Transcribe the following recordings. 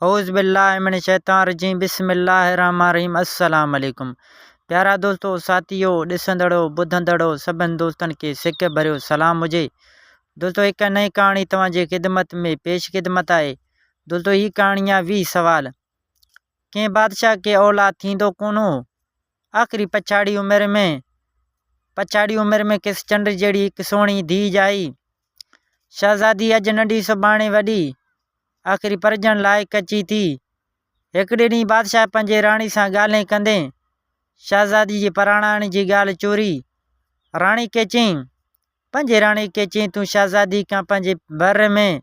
औज़ु बिल्लाहि मिनश शैतानिर रजीम बिस्मिल्लाहिर रहमानिर रहीम। अस्सलाम वालेकुम प्यारा दोस्तों, साथियों, ॾिसंदड़ो ॿुधंदड़ो सभिनि दोस्तनि खे सिक भरियो सलाम हुजे। दोस्तों, हिकु नई कहाणी तव्हांजे ख़िदमत में पेश ख़िदमत आहे। दोस्तों, ही कहाणी आहे 20 सवाल। कंहिं बादशाह खे औलाद थींदो कोन हो। आख़िरी पछाड़ी उमिरि में किस चंड जहिड़ी हिकु सुहिणी धीउ ॼाई। शहज़ादी अॼु नंढी सुभाणे वॾी, आख़िरी परजण लाइक़ु अची थी। हिकिड़े ॾींहुं बादशाह पंहिंजे राणी सां ॻाल्हि कंदे शहज़ादी जी पराणाइण जी ॻाल्हि चोरी राणी खे चयईं। पंहिंजे राणी खे चयईं, तूं शहज़ादी खां पंहिंजे बारे में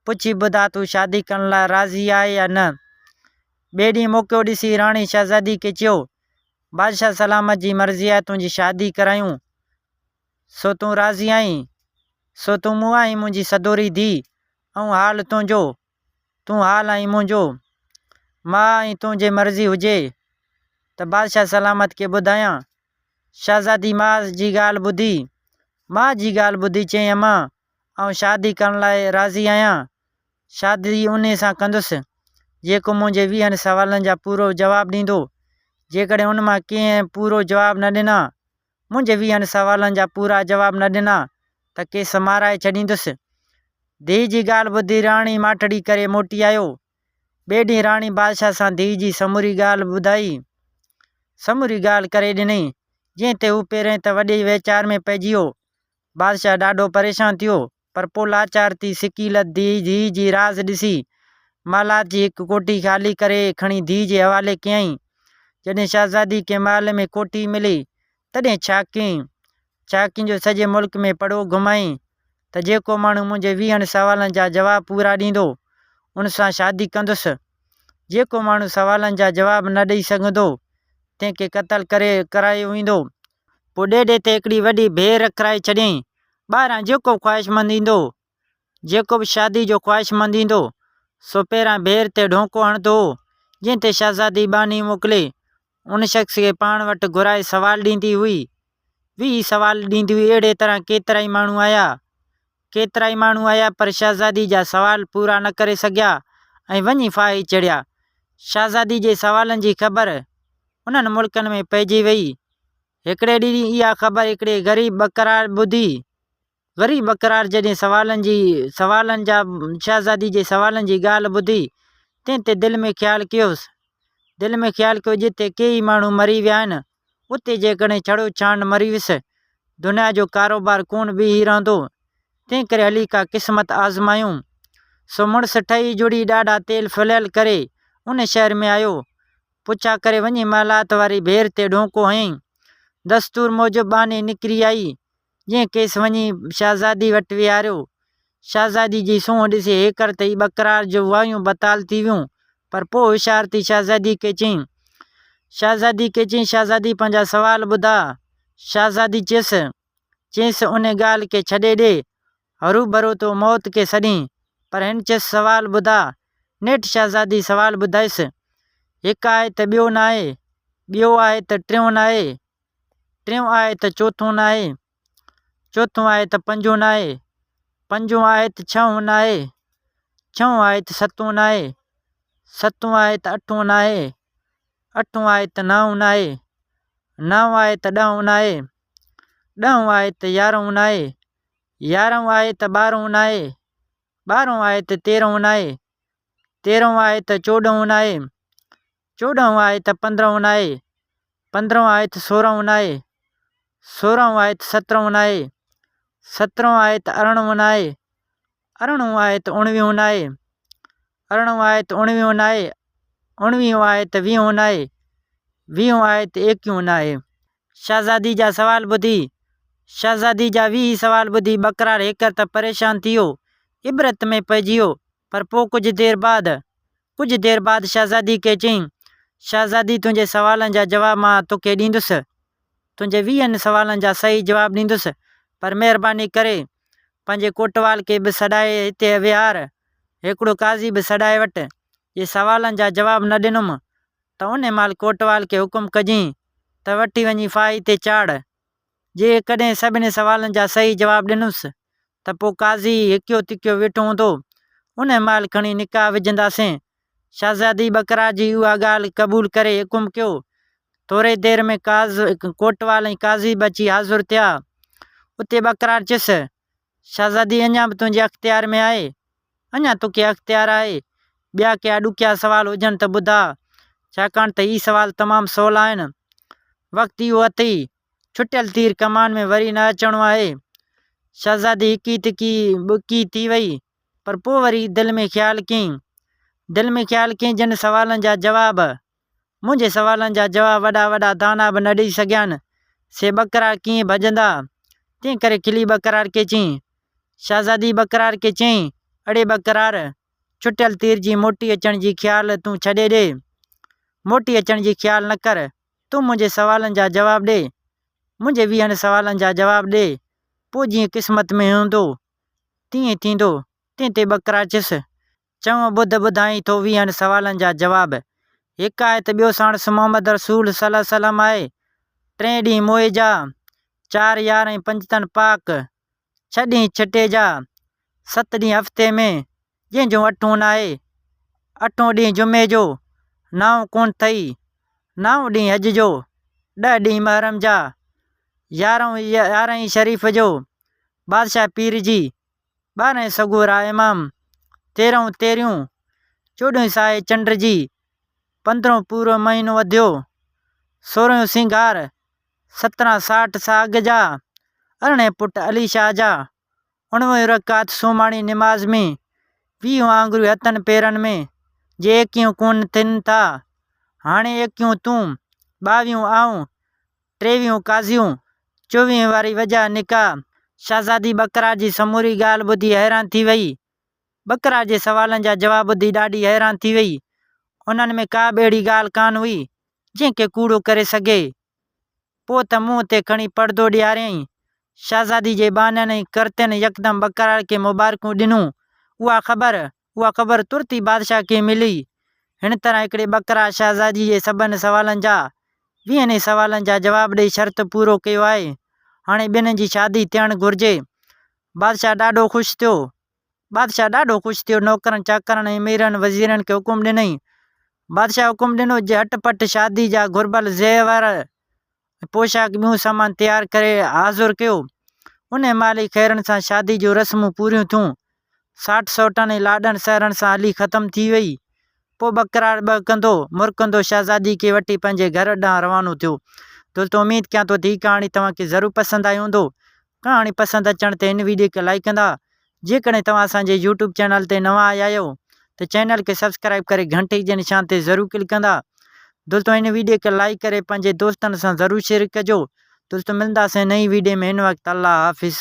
पुछी ॿुधा, तूं शादी करण लाइ राज़ी आहे या न। ॿिए ॾींहुं मौक़ो ॾिसी राणी शहज़ादी खे चयो, बादशाह सलामत जी मर्ज़ी आहे तुंहिंजी शादी करायूं, सो तूं राज़ी आहीं? सो तूं मूं आहीं मुंहिंजी सदोरी धीउ, ऐं हाल तुंहिंजो, तूं हाल आहीं मुंहिंजो, मां आहीं तुंहिंजे मर्ज़ी हुजे त बादशाह सलामत खे ॿुधायां। शहज़ादी मां जी ॻाल्हि ॿुधी चयईं, अमां ऐं शादी करण लाइ राज़ी आहियां। शादी उन सां कंदुसि जेको मुंहिंजे 20 सवालनि जा पूरो जवाबु ॾींदो। जेकॾहिं उन मां कंहिं पूरो जवाबु न ॾिना, मुंहिंजे 20 सवालनि जा पूरा जवाब न ॾिना त केस माराए छॾींदुसि। धीउ जी ॻाल्हि ॿुधी राणी माठड़ी करे मोटी आयो। ॿिए ॾींहुं राणी बादशाह सां धीउ जी समूरी ॻाल्हि करे ॾिनई। जंहिं ते हू पहिरें त वॾे वीचार में पइजी वियो। बादशाह ॾाढो परेशान थियो, पर पोइ लाचार थी सिकील धीउ जी राज़ ॾिसी मालात जी हिकु कोठी ख़ाली करे खणी धीउ जे हवाले कयईं। जॾहिं शहज़ादी खे महल में कोठी मिली तॾहिं छा कयईं जो सॼे मुल्क में पड़ो घुमाईं त जेको माण्हू मुंहिंजे 20 सवालनि जा जवाब पूरा ॾींदो उन सां शादी कंदुसि। जेको माण्हू सवालनि जा जवाब न ॾेई सघंदो तंहिंखे क़तल करायो वेंदो। पोइ ॾेढे ते हिकिड़ी वॾी भेर रखाए छॾियईं। ॿाहिरां जेको बि शादी जो ख़्वाहिशमंद ईंदो सो पहिरां भेर ते ढोंको हणंदो हो, जंहिं ते शहज़ादी बानी मोकिले उन शख़्स खे पाण वटि घुराए सवाल ॾींदी हुई। 20 सवाल ॾींदी हुई। अहिड़े तरह केतिरा ई माण्हू आया पर शहज़ादी जा सवाल पूरा न करे सघिया ऐं वञी फाही चढ़िया। शहज़ादी जे सवालनि जी ख़बर उन्हनि मुल्कनि में पइजी वई। हिकिड़े ॾींहुं इहा ख़बर हिकिड़े ग़रीब बकरार जॾहिं शहज़ादी जे सवालनि जी ॻाल्हि ॿुधी तंहिं ते दिलि में ख़्यालु कयो जिते केई माण्हू मरी विया आहिनि उते जेकॾहिं छड़ो छांड मरी वियुसि दुनिया जो कारोबार कोन बीही रहंदो। तंहिं करे हली का क़िस्मत आज़मायूं। सो मुड़ुसु ठही जुड़ी ॾाढा तेल फुलियल करे उन शहर में आयो। पुछा करे वञी महिलात वारी भेर ते ढोंको हयईं। दस्तूर मूजिबि बानी निकिरी आई, जंहिं केस वञी शहज़ादी वटि विहारियो। शहज़ादी जी सूंहुं ॾिसी हेकर त ई बकरार जो वायूं बताल थी वियूं, पर पोइ होशियार थी शहज़ादी खे चयईं शहज़ादी पंहिंजा सवाल ॿुधा। शहज़ादी चयसि उन ॻाल्हि खे छॾे ॾे, हरू भरू तो मौत खे सॾीं। पर हिन चयसि सवाल ॿुधा। नेठि शहज़ादी सवाल ॿुधायसि। हिकु आहे त ॿियो न आहे, ॿियो आहे त टियों न आहे, टियों आहे त चोथों न आहे, चोथों आहे त पंजों न आहे, पंजों आहे त छहों न आहे, छहों आहे त सतों न आहे, सतों आहे त अठों न आहे, अठों आहे त नवों न आहे, नवों आहे त ॾहों न आहे, ॾहों आहे त यारहों न आहे, यारहों आहे त ॿारहों न आहे, ॿारहों आहे त तेरहों न आहे, तेरहों आहे त चोॾहों न आहे, चोॾहों आहे त 15 न आहे, 15 आहे त 16 न आहे, 16 आहे त 17 न आहे, 17 आहे त 18 न आहे, 18 आहे त 19 न आहे, 18 आहे त 19 न आहे, 19 आहे त 20 न आहे, 20 आहे त 21 न आहे। शहज़ादी जा 20 सवाल ॿुधी बकरार हेकर त परेशान थी वियो, इबरत में पइजी वियो। पर पोइ कुझु देर बाद शहज़ादी खे चयईं, शहज़ादी तुंहिंजे सवालनि जा जवाब मां तोखे ॾींदुसि, तुंहिंजे 20 सवालनि जा सही जवाब ॾींदुसि। पर महिरबानी करे पंहिंजे कोटवाल खे बि सॾाए हिते विहार, हिकिड़ो काज़ी बि सॾाए वटि। जे सवालनि जा जवाब न ॾिनुमि त उन महिल कोटवाल खे हुकुम कजांइ त वठी वञी फाही ते चाढ़। जेकॾहिं सभिनी सवालनि जा सही जवाब ॾिनुसि त पोइ काज़ी हिकियो तिकियो वेठो हूंदो, उन महिल खणी निकाह विझंदासीं। शहज़ादी बकरार जी उहा ॻाल्हि क़बूल करे हुकुम कयो। थोरे देर में कोटवाल ऐं काज़ी बची हाज़ुर थिया। उते बकरार चयुसि, शहज़ादी अञा बि तुंहिंजे अख़्तियार में आहे, अञा तोखे अख़्तियार आहे। ॿिया कहिड़ा ॾुखिया सवाल हुजनि त ॿुधा, छाकाणि त ही सवाल तमामु सवला आहिनि। वक़्तु इहो अथई, छुटियल तीर कमान में वरी न अचणो आहे। शहज़ादी हिकी तिकी ॿुकी थी वई, पर पोइ वरी दिलि में ख़्यालु कयईं जिन सवालनि जा जवाब मुंहिंजे सवालनि जा जवाब वॾा वॾा दाना बि न ॾेई सघिया आहिनि, से बकरार कीअं भॼंदा। तंहिं करे खिली बकरार खे चयईं, शहज़ादी बकरार खे चयईं, अड़े बकरार, छुटियल तीर जी मोटी अचण जी ख़्यालु तूं छॾे ॾे, मोटी अचण जी ख़्यालु न कर, तूं मुंहिंजे सवालनि जा जवाब ॾे, मुंहिंजे 20 सवालनि जा जवाब ॾे, पोइ जीअं क़िस्मत में हूंदो तीअं थींदो। तंहिं ते बकरार चयुसि, चङो ॿुधाई थो 20 सवालनि जा जवाब। हिकु आहे त ॿियो साणुसि मोहम्मद रसूल सल्लल्लाहु अलैहि वसल्लम आहे, 3 ॾींहं मोए जा, 4 यार ऐं 5 तन पाक, 6 ॾींहं छिटे जा, 7 ॾींहं हफ़्ते में, जंहिंजो 8हों न आहे, 8हों ॾींहुं जुमे जो, 9 कोन अथई, 9 ॾींहं हज जो, 10 ॾींहं महरम जा, 11 शरीफ़ जो, बादशाह पीर जी, 12 सगोरा इमाम, 13 तेरियूं, 14 साए चंड जी, 15 पूरो महीनो वधियो, 16 सिंगार, 17 60 साग जा, 18 पुट अली शाह जा, 19 रकात सुमाणी निमाज़ में, 20 आंगुरियूं हथनि पेरनि में, जे एकियूं कोन थियनि था, हाणे एकियूं तूं, 22 आऊं, 23 काज़ियूं, 24 वारी वजह निकाह। शहज़ादी बकरार जी समूरी ॻाल्हि ॿुधी हैरान थी वई। बकरार जे सवालनि जा जवाब ॿुधी ॾाढी हैरान थी वई। उन्हनि में का बि अहिड़ी ॻाल्हि कान हुई जंहिंखे कूड़ो करे सघे। पोइ त मुंहं ते खणी पर्दो ॾियारियईं। शहज़ादी जे बाननि ऐं करतनि यकदमि बकरार खे मुबारकूं ॾिनूं। उहा ख़बर तुरत ई बादशाह खे मिली। हिन तरह हिकिड़े बकरार शहज़ादी जे सभिनी सवालनि जा 20 सवालनि जा जवाब ॾेई शर्त पूरो कयो आहे। हाणे ॿिन्हिनि जी शादी थियणु घुरिजे। बादशाह ॾाढो ख़ुशि थियो। नौकरनि चाकरनि ऐं अमीरनि वज़ीरनि खे हुकुम ॾिनई। बादशाह हुकुम ॾिनो झटपट शादी जा घुरिबल ज़ेवर पोशाक ॿियूं सामान तयारु करे हाज़ुर कयो। उन माली ख़ैरनि सां शादी जूं रस्मूं पूरियूं थियूं। 60 सौटनि ऐं लाॾनि सहरनि सां हली ख़तमु थी वई। पोइ बकरार मुरकंदो शहज़ादी खे वठी पंहिंजे घर ॾांहुं रवानो थियो। दोस्तों उम्मीद कयां थो हीअ कहाणी तव्हांखे ज़रूरु पसंदि आई हूंदो। कहाणी पसंदि अचण ते हिन वीडियो खे लाइक कंदा। जेकॾहिं तव्हां असांजे यूट्यूब चैनल ते नवां आया आहियो त चैनल खे सब्सक्राइब करे घंटी जे निशान ते ज़रूरु क्लिक कंदा। दोस्तों हिन वीडियो खे लाइक करे पंहिंजे दोस्तनि सां ज़रूरु शेयर कजो। दोस्तों मिलंदासीं नई वीडियो में। हिन वक़्तु अल्लाह हाफ़िज़।